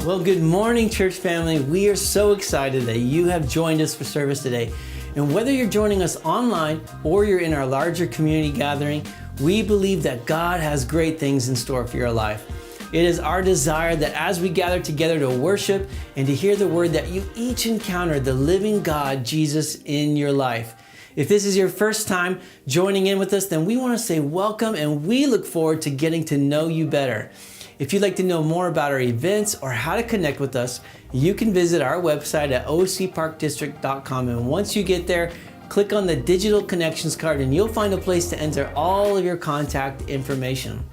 Well, good morning, church family. We are so excited that you have joined us for service today. And whether you're joining us online or you're in our larger community gathering, we believe that God has great things in store for your life. It is our desire that as we gather together to worship and to hear the word, that you each encounter the living God, Jesus, in your life. If this is your first time joining in with us, then we want to say welcome, and we look forward to getting to know you better. If you'd like to know more about our events or how to connect with us, you can visit our website at ocparkdistrict.com. And once you get there, click on the digital connections card and you'll find a place to enter all of your contact information.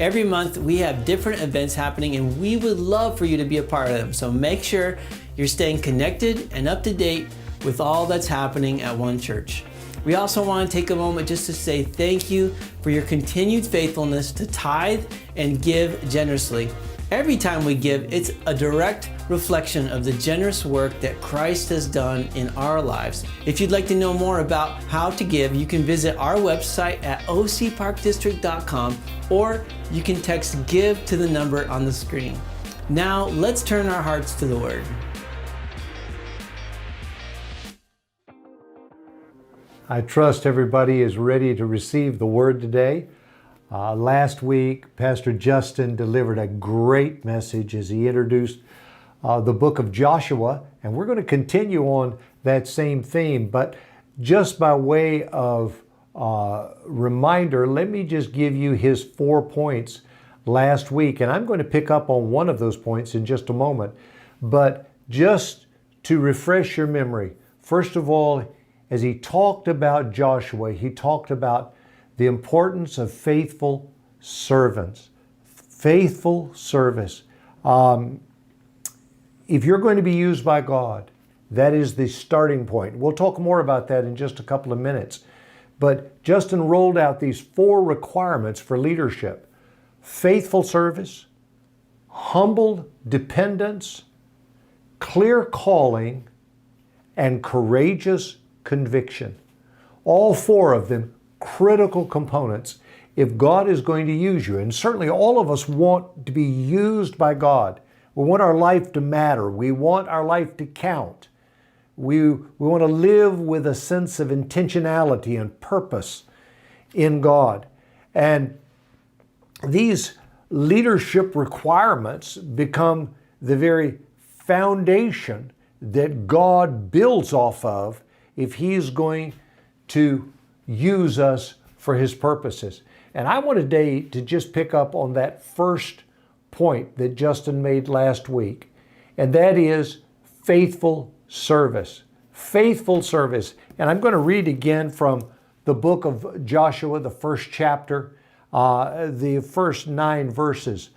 Every month we have different events happening, and we would love for you to be a part of them. So make sure you're staying connected and up to date with all that's happening at One Church. We also want to take a moment just to say thank you for your continued faithfulness to tithe and give generously. Every time we give, it's a direct reflection of the generous work that Christ has done in our lives. If you'd like to know more about how to give, you can visit our website at ocparkdistrict.com, or you can text GIVE to the number on the screen. Now, let's turn our hearts to the Word. I trust everybody is ready to receive the word today. Last week, Pastor Justin delivered a great message as he introduced the book of Joshua, and we're going to continue on that same theme. But just by way of reminder, let me just give you his 4 points last week, and I'm going to pick up on one of those points in just a moment. But just to refresh your memory, first of all, as he talked about Joshua, he talked about the importance of faithful servants, faithful service. If you're going to be used by God, that is the starting point. We'll talk more about that in just a couple of minutes. But Justin rolled out these 4 requirements for leadership: faithful service, humble dependence, clear calling, and courageous conviction. All 4 of them critical components if God is going to use you. And certainly all of us want to be used by God. We want our life to matter. We want our life to count. We want to live with a sense of intentionality and purpose in God. And these leadership requirements become the very foundation that God builds off of if He's going to use us for His purposes. And I want today to just pick up on that first point that Justin made last week, and that is faithful service. Faithful service. And I'm going to read again from the book of Joshua, the first chapter, the first 9 verses.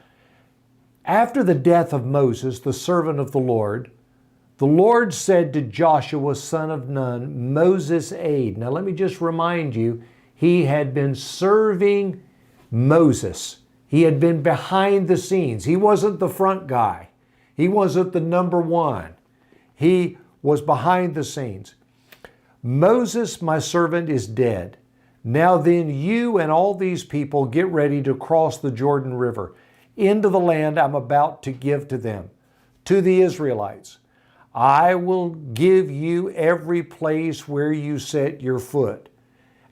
After the death of Moses, the servant of the Lord said to Joshua, son of Nun, Moses' aide. Now let me just remind you, he had been serving Moses. He had been behind the scenes. He wasn't the front guy. He wasn't the number one. He was behind the scenes. Moses, my servant, is dead. Now then, you and all these people get ready to cross the Jordan River into the land I'm about to give to them, to the Israelites. I will give you every place where you set your foot.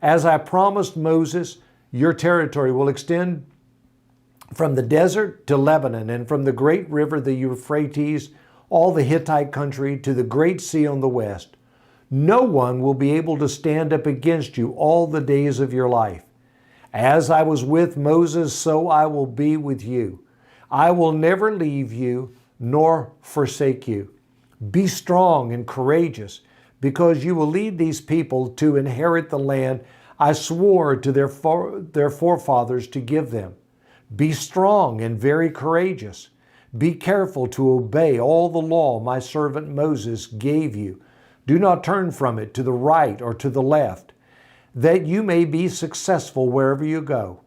As I promised Moses, your territory will extend from the desert to Lebanon, and from the great river, the Euphrates, all the Hittite country, to the great sea on the west. No one will be able to stand up against you all the days of your life. As I was with Moses, so I will be with you. I will never leave you nor forsake you. Be strong and courageous, because you will lead these people to inherit the land I swore to their forefathers to give them. Be strong and very courageous. Be careful to obey all the law my servant Moses gave you. Do not turn from it to the right or to the left, that you may be successful wherever you go.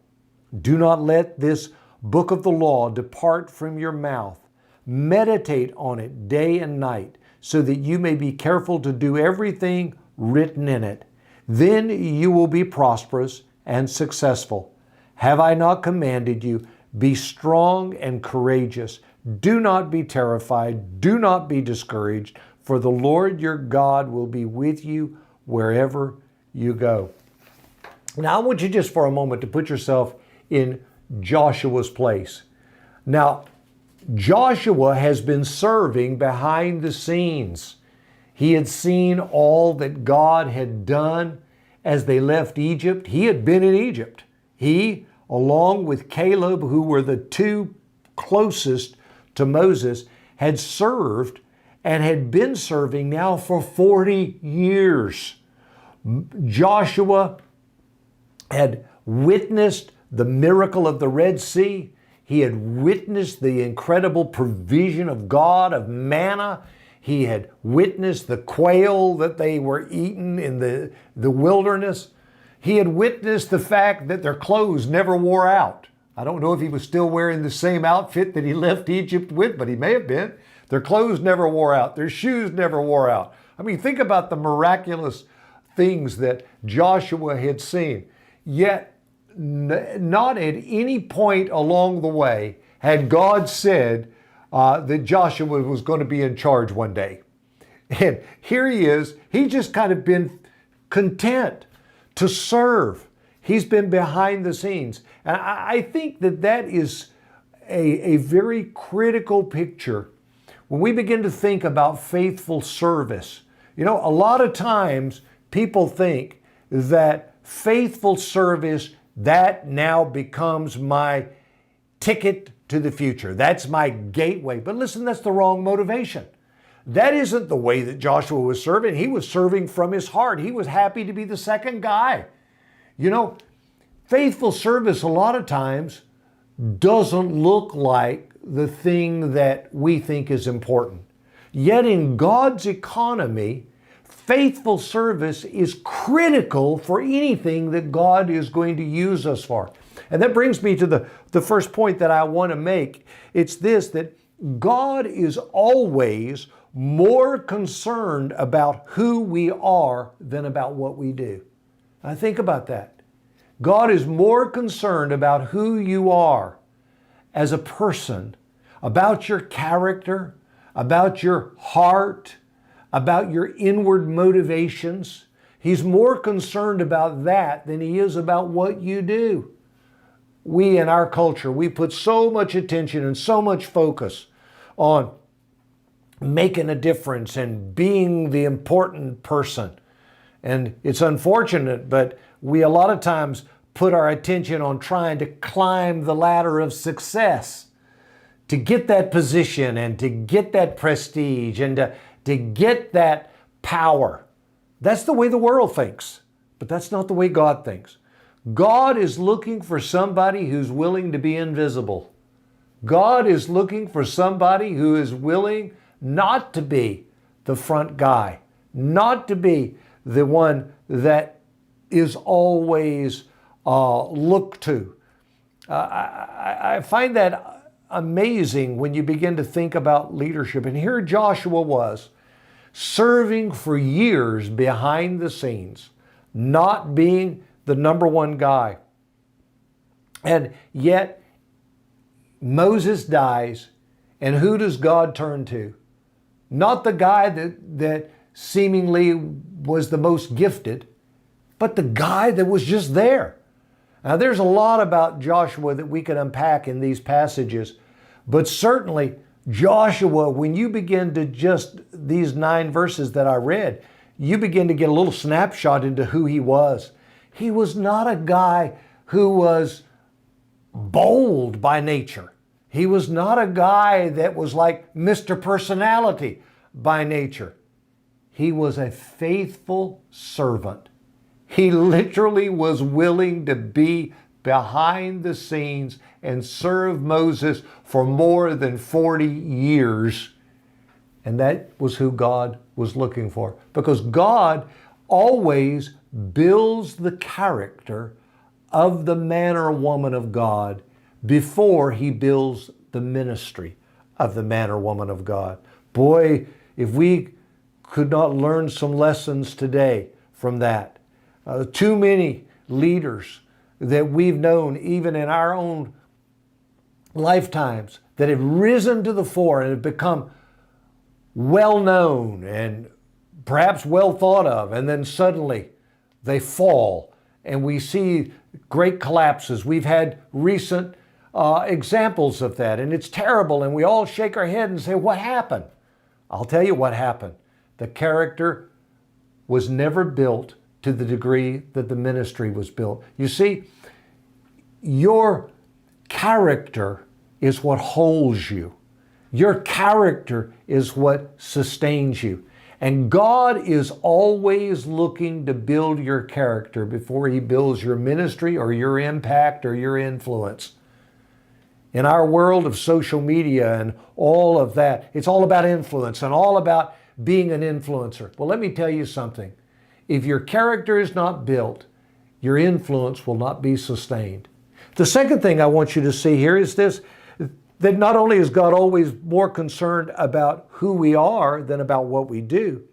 Do not let this book of the law depart from your mouth. Meditate on it day and night, so that you may be careful to do everything written in it. Then you will be prosperous and successful. Have I not commanded you? Be strong and courageous. Do not be terrified. Do not be discouraged, for the Lord your God will be with you wherever you go. Now, I want you just for a moment to put yourself in Joshua's place. Now, Joshua has been serving behind the scenes. He had seen all that God had done as they left Egypt. He had been in Egypt. He, along with Caleb, who were the two closest to Moses, had served and had been serving now for 40 years. Joshua had witnessed the miracle of the Red Sea. He had witnessed the incredible provision of God of manna. He had witnessed the quail that they were eating in the wilderness. He had witnessed the fact that their clothes never wore out. I don't know if he was still wearing the same outfit that he left Egypt with, but he may have been. Their clothes never wore out. Their shoes never wore out. I mean, think about the miraculous things that Joshua had seen. Yet, not at any point along the way had God said that Joshua was going to be in charge one day. And here he is. He's just kind of been content to serve. He's been behind the scenes. And I think that that is a very critical picture when we begin to think about faithful service. You know, a lot of times people think that faithful service, that now becomes my ticket to the future. That's my gateway. But listen, that's the wrong motivation. That isn't the way that Joshua was serving. He was serving from his heart. He was happy to be the second guy. You know, faithful service a lot of times doesn't look like the thing that we think is important. Yet in God's economy, faithful service is critical for anything that God is going to use us for. And that brings me to the first point that I want to make. It's this, that God is always more concerned about who we are than about what we do. Now think about that. God is more concerned about who you are as a person, about your character, about your heart, about your inward motivations. He's more concerned about that than he is about what you do. We in our culture, we put so much attention and so much focus on making a difference and being the important person. And it's unfortunate, but we a lot of times put our attention on trying to climb the ladder of success, to get that position and to get that prestige and to get that power. That's the way the world thinks, but that's not the way God thinks. God is looking for somebody who's willing to be invisible. God is looking for somebody who is willing not to be the front guy, not to be the one that is always looked to. I find that amazing when you begin to think about leadership. And here Joshua was, serving for years behind the scenes, not being the number one guy. And yet Moses dies, and who does God turn to? Not the guy that seemingly was the most gifted, but the guy that was just there. Now, there's a lot about Joshua that we can unpack in these passages, but certainly Joshua, when you begin to just these 9 verses that I read, you begin to get a little snapshot into who he was. He was not a guy who was bold by nature. He was not a guy that was like Mr. Personality by nature. He was a faithful servant. He literally was willing to be behind the scenes and serve Moses for more than 40 years. And that was who God was looking for, because God always builds the character of the man or woman of God before he builds the ministry of the man or woman of God. Boy, if we could not learn some lessons today from that. Too many leaders that we've known, even in our own lifetimes, that have risen to the fore and have become well known and perhaps well thought of, and then suddenly they fall and we see great collapses. We've had recent examples of that, and it's terrible, and we all shake our head and say, what happened? I'll tell you what happened. The character was never built to the degree that the ministry was built. You see, your character is what holds you. Your character is what sustains you. And God is always looking to build your character before he builds your ministry or your impact or your influence. In our world of social media and all of that, it's all about influence and all about being an influencer. Well, let me tell you something. If your character is not built, your influence will not be sustained. The second thing I want you to see here is this, that not only is God always more concerned about who we are than about what we do,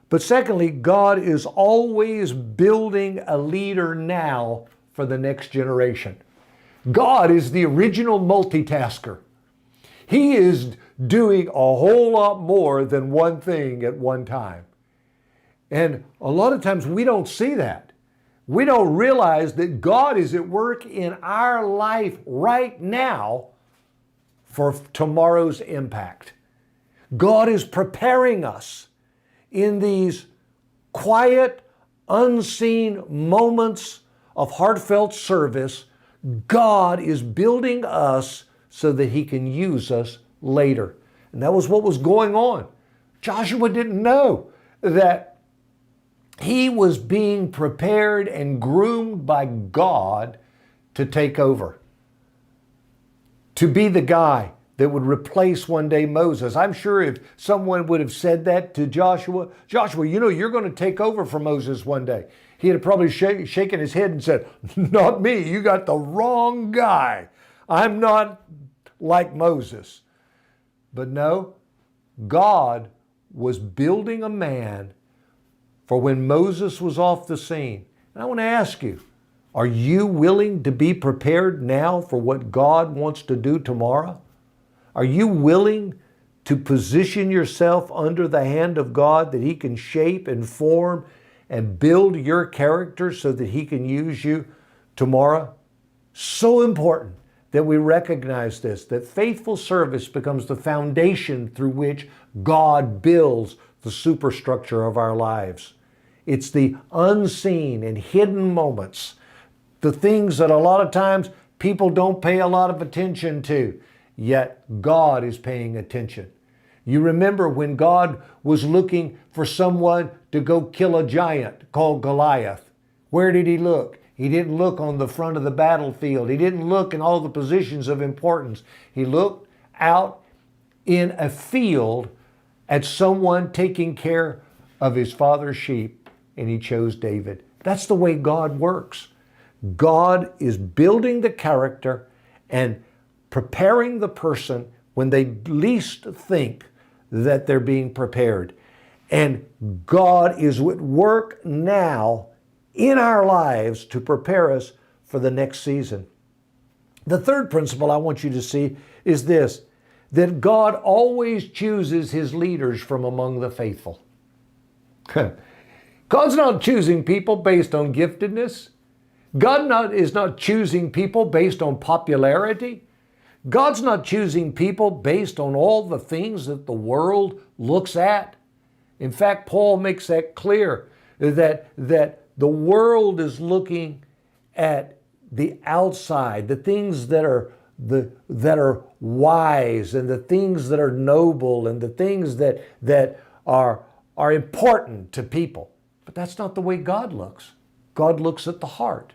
but secondly, God is always building a leader now for the next generation. God is the original multitasker. He is doing a whole lot more than one thing at one time. And a lot of times we don't see that. We don't realize that God is at work in our life right now for tomorrow's impact. God is preparing us in these quiet, unseen moments of heartfelt service. God is building us so that he can use us later. And that was what was going on. Joshua didn't know that he was being prepared and groomed by God to take over, to be the guy that would replace one day Moses. I'm sure if someone would have said that to Joshua, you know, you're going to take over for Moses one day, he'd have probably shaken his head and said, not me, you got the wrong guy. I'm not like Moses. But no, God was building a man for when Moses was off the scene. And I want to ask you, are you willing to be prepared now for what God wants to do tomorrow? Are you willing to position yourself under the hand of God that he can shape and form and build your character so that he can use you tomorrow? So important that we recognize this, that faithful service becomes the foundation through which God builds the superstructure of our lives. It's the unseen and hidden moments, the things that a lot of times people don't pay a lot of attention to, yet God is paying attention. You remember when God was looking for someone to go kill a giant called Goliath. Where did he look? He didn't look on the front of the battlefield. He didn't look in all the positions of importance. He looked out in a field at someone taking care of his father's sheep, and he chose David. That's the way God works. God is building the character and preparing the person when they least think that they're being prepared. And God is at work now in our lives to prepare us for the next season. The third principle I want you to see is this, that God always chooses his leaders from among the faithful. God's not choosing people based on giftedness. God is not choosing people based on popularity. God's not choosing people based on all the things that the world looks at. In fact, Paul makes that clear, that the world is looking at the outside, the things that are wise, and the things that are noble, and the things that are important to people. But that's not the way God looks. God looks at the heart.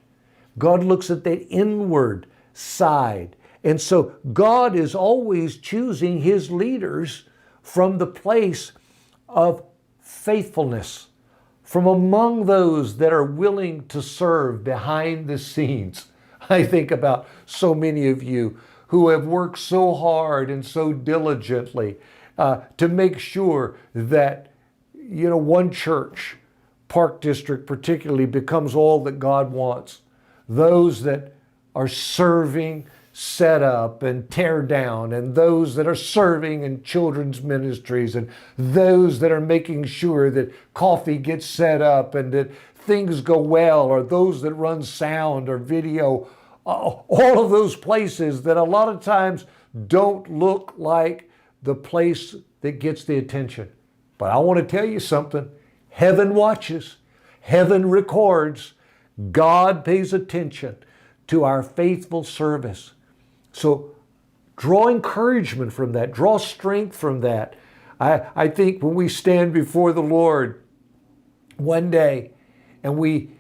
God looks at the inward side. And so God is always choosing his leaders from the place of faithfulness, from among those that are willing to serve behind the scenes. I think about so many of you who have worked so hard and so diligently to make sure that, one church, Park District particularly, becomes all that God wants. Those that are serving set up and tear down, and those that are serving in children's ministries, and those that are making sure that coffee gets set up and that things go well, or those that run sound or video, all of those places that a lot of times don't look like the place that gets the attention. But I want to tell you something. Heaven watches. Heaven records. God pays attention to our faithful service. So draw encouragement from that. Draw strength from that. I think when we stand before the Lord one day and we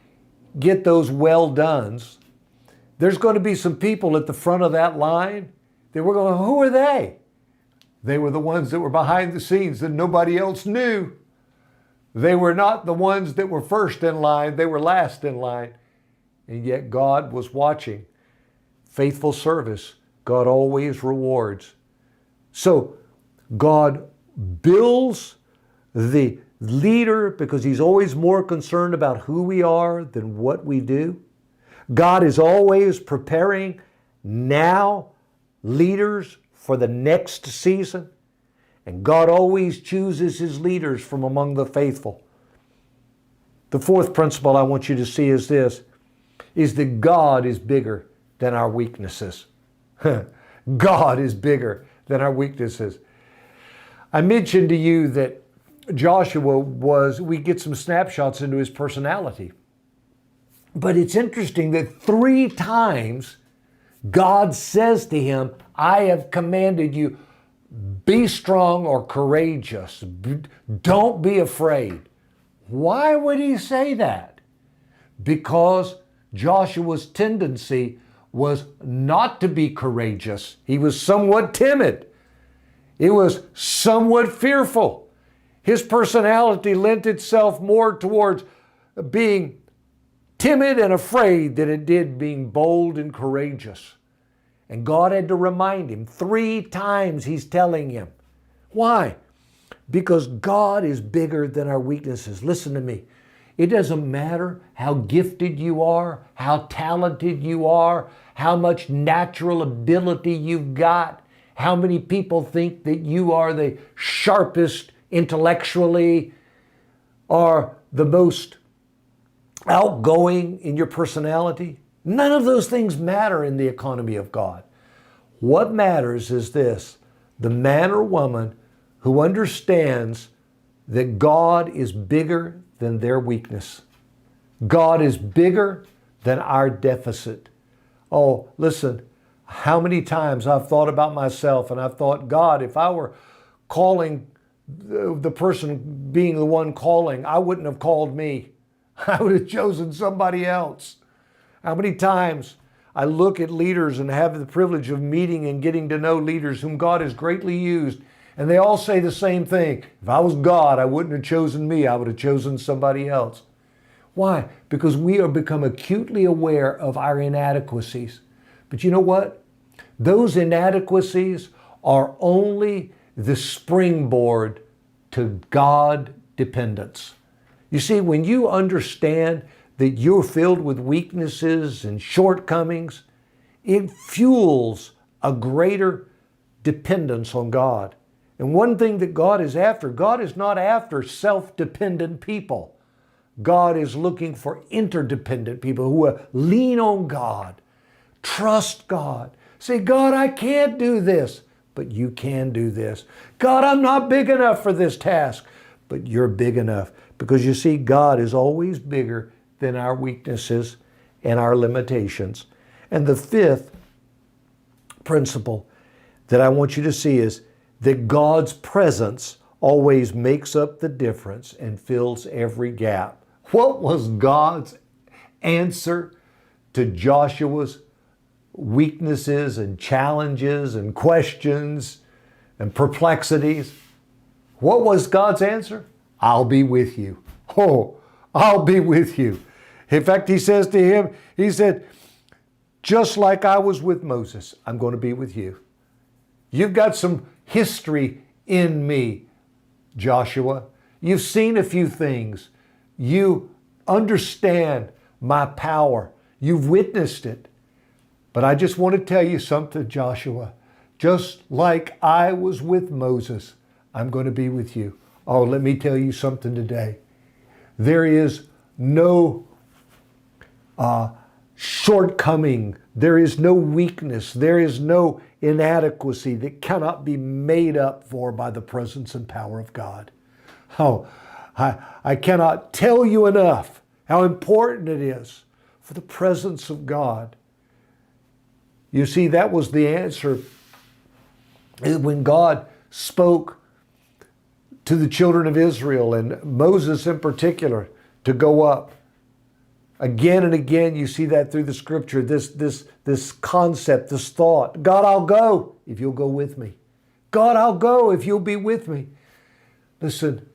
get those well dones, there's going to be some people at the front of that line that we're going, who are they? They were the ones that were behind the scenes that nobody else knew. They were not the ones that were first in line. They were last in line. And yet God was watching. Faithful service, God always rewards. So God builds the leader because he's always more concerned about who we are than what we do. God is always preparing now leaders for the next season. And God always chooses his leaders from among the faithful. The fourth principle I want you to see is this, is that God is bigger than our weaknesses. God is bigger than our weaknesses. I mentioned to you that Joshua we get some snapshots into his personality. But it's interesting that 3 times God says to him, I have commanded you, be strong or courageous. Don't be afraid. Why would he say that? Because Joshua's tendency was not to be courageous. He was somewhat timid. He was somewhat fearful. His personality lent itself more towards being timid and afraid than it did being bold and courageous. And God had to remind him 3 times. He's telling him. Why? Because God is bigger than our weaknesses. Listen to me. It doesn't matter how gifted you are, how talented you are, how much natural ability you've got, how many people think that you are the sharpest intellectually or the most outgoing in your personality. None of those things matter in the economy of God. What matters is this: the man or woman who understands that God is bigger than their weakness. God is bigger than our deficit. Oh, listen, how many times I've thought about myself and I've thought, God, if I were calling the person being the one calling, I wouldn't have called me. I would have chosen somebody else. How many times I look at leaders and have the privilege of meeting and getting to know leaders whom God has greatly used, and they all say the same thing. If I was God, I wouldn't have chosen me. I would have chosen somebody else. Why? Because we are become acutely aware of our inadequacies. But you know what? Those inadequacies are only the springboard to God dependence. You see, when you understand that you're filled with weaknesses and shortcomings, it fuels a greater dependence on God. And one thing that God is not after self-dependent people. God is looking for interdependent people who will lean on God, trust God. Say, God, I can't do this, but you can do this. God, I'm not big enough for this task, but you're big enough. Because you see, God is always bigger than our weaknesses and our limitations. And the fifth principle that I want you to see is that God's presence always makes up the difference and fills every gap. What was God's answer to Joshua's weaknesses and challenges and questions and perplexities? What was God's answer? I'll be with you. Oh, I'll be with you. In fact, he says to him, he said, just like I was with Moses, I'm going to be with you. You've got some history in me, Joshua. You've seen a few things. You understand my power. You've witnessed it. But I just want to tell you something, Joshua. Just like I was with Moses, I'm going to be with you. Oh, let me tell you something today. There is no shortcoming. There is no weakness. There is no inadequacy that cannot be made up for by the presence and power of God. Oh, I cannot tell you enough how important it is for the presence of God. You see, that was the answer when God spoke to the children of Israel, and Moses in particular, to go up. Again and again, you see that through the scripture, this concept, this thought. God, I'll go if you'll go with me. God, I'll go if you'll be with me. Listen,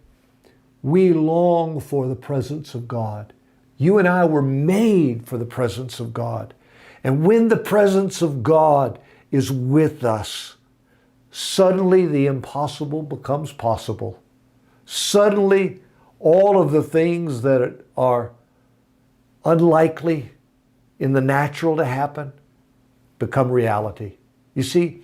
we long for the presence of God. You and I were made for the presence of God. And when the presence of God is with us, suddenly the impossible becomes possible. Suddenly, all of the things that are unlikely in the natural to happen become reality. You see,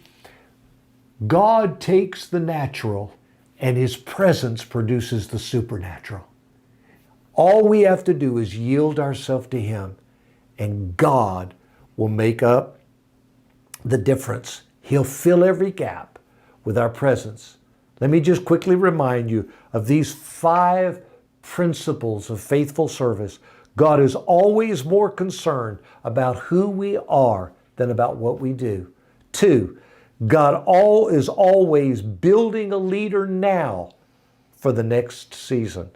God takes the natural and His presence produces the supernatural. All we have to do is yield ourselves to Him, and God will make up the difference. He'll fill every gap with our presence. Let me just quickly remind you of these 5 principles of faithful service. God is always more concerned about who we are than about what we do. 2, God is always building a leader now for the next season.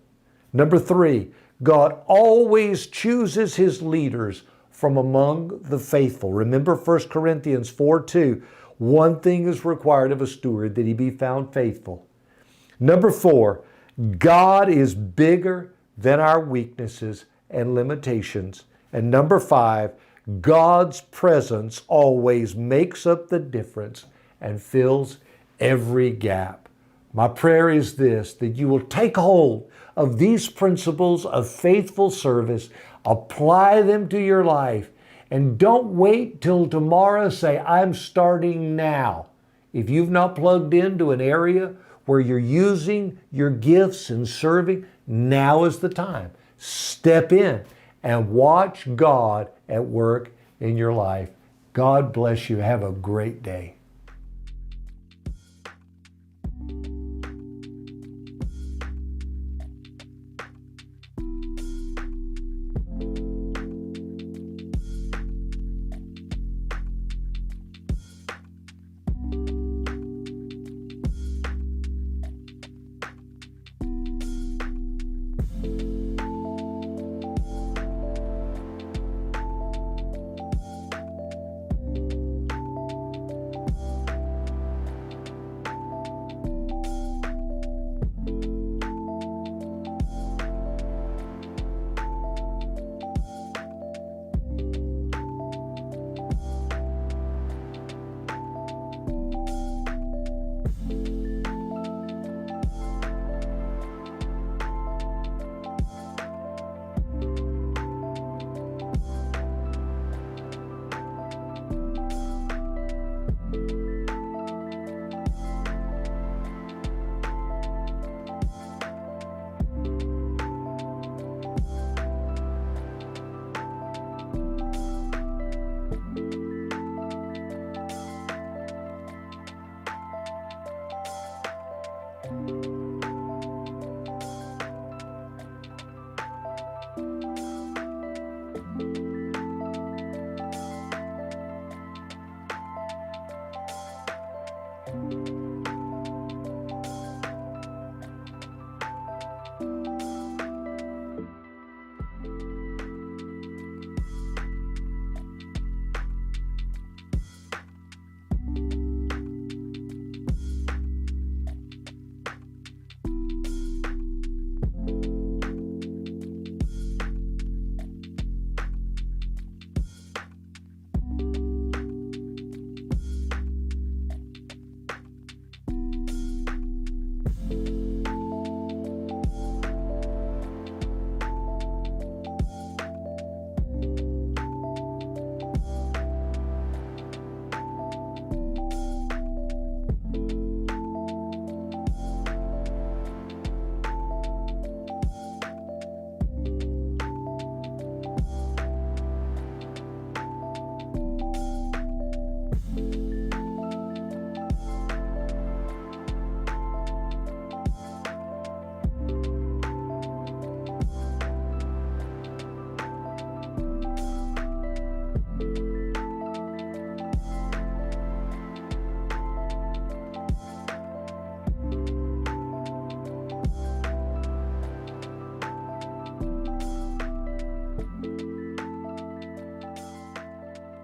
Number 3, God always chooses His leaders from among the faithful. Remember 1 Corinthians 4:2. One thing is required of a steward, that he be found faithful. Number 4, God is bigger than our weaknesses and limitations. And number 5, God's presence always makes up the difference and fills every gap. My prayer is this, that you will take hold of these principles of faithful service, apply them to your life, and don't wait till tomorrow. Say, I'm starting now. If you've not plugged into an area where you're using your gifts and serving, now is the time. Step in and watch God at work in your life. God bless you. Have a great day.